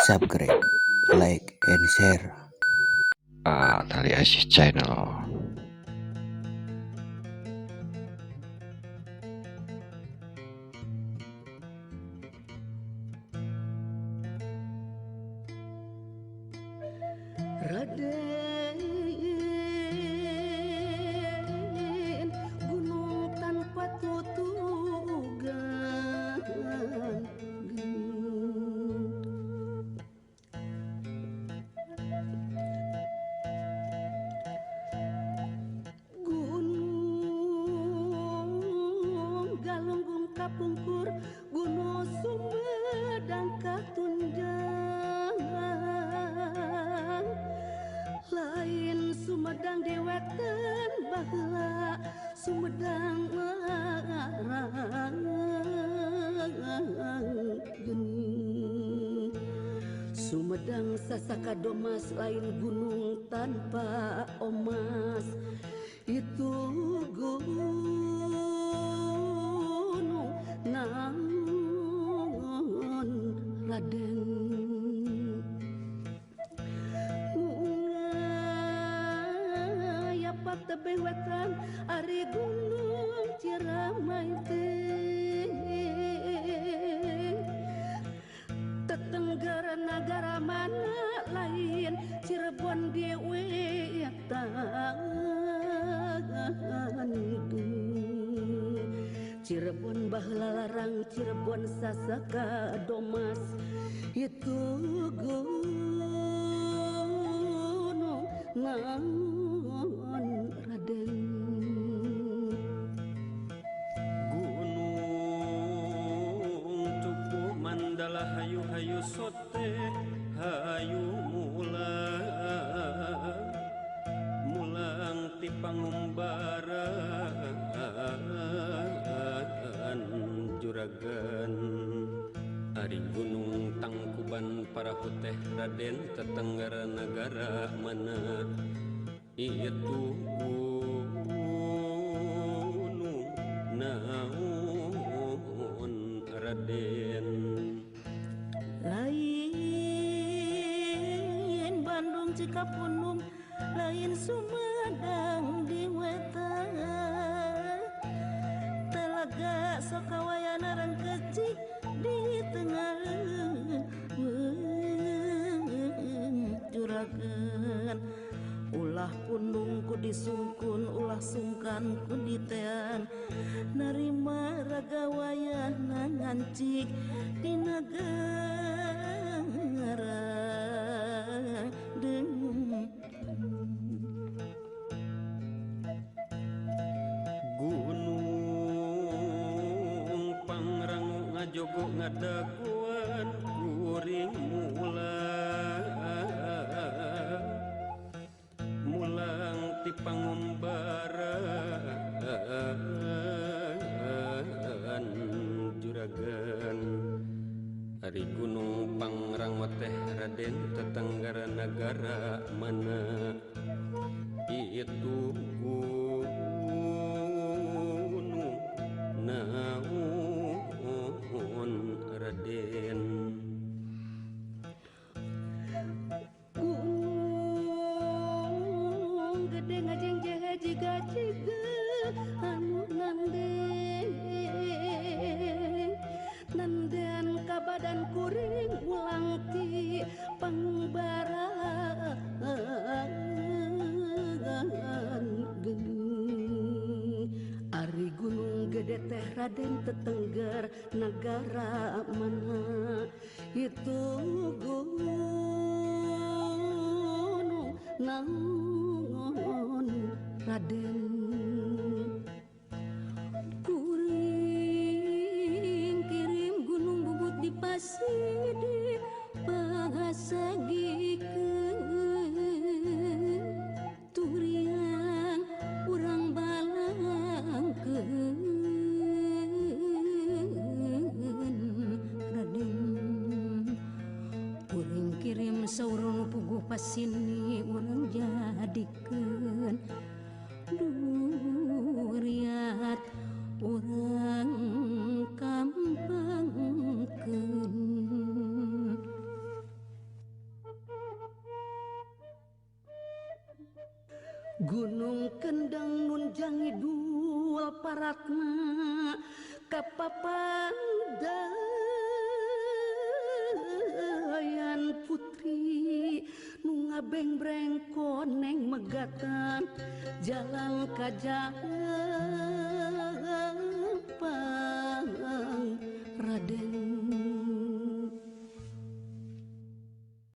subscribe, like, and share. Tali Asis Channel. Raden, gunung tanpa tutugan. Gunung Galunggung kapungkur, gunung Sumedang katunjang. Lain Sumedang deweken baheula Sumedang ngarang geuning. Sumedang sasaka domas lain gunung tanpa omas. Itu gunung naon Raden. Ngayapa tebeh wetan ari gunung Ciramai teh. Tetenggara nagara mana lain Cirebon diwetan. Cirebon baheula larang Cirebon sasaka domas. Itu gunung naon Raden. Gunung Tuku Mandala hayu-hayu sote hayu mulang ti pangumbaran juragan. Ari gunung Tangkuban Parahuteh Raden tetenggara nagara mana. Itu gunung naon Raden. Lain Bandung Cikapunung, lain Sumedang di wetan. Talaga Sokawayana Rangkeci di tengah juragan. Ulah pundung ku disungkun, ulah sungkan ku ditean. Narima ragawayana ngancik di nagara Gunung Pangrango ngajogo ngadaguan kuring mulang ti pangumbaran juragan. Ari gunung Pangrango teh Raden tetenggara nagara mana. Itu gunung naon Raden. Gunung gede ngajeng jehe jiga anu nandean ka badan kuring ulang ti pangumbaran geuning. Ari gunung gede teh Raden tetengger nagara mana. Itu gunung naon Raden. Kuring kirim gunung bubut di Pasidi pangasagikeun. Turiang urang balangkeun Raden. Kuring kirim saurang puguh pasini urang jadikeun. Duriat urang kampangkeun. Gunung Kendeng nun jangi dual paratna kapapangdayan putri nu ngabeng-breng koneng megatan jalan ka jalan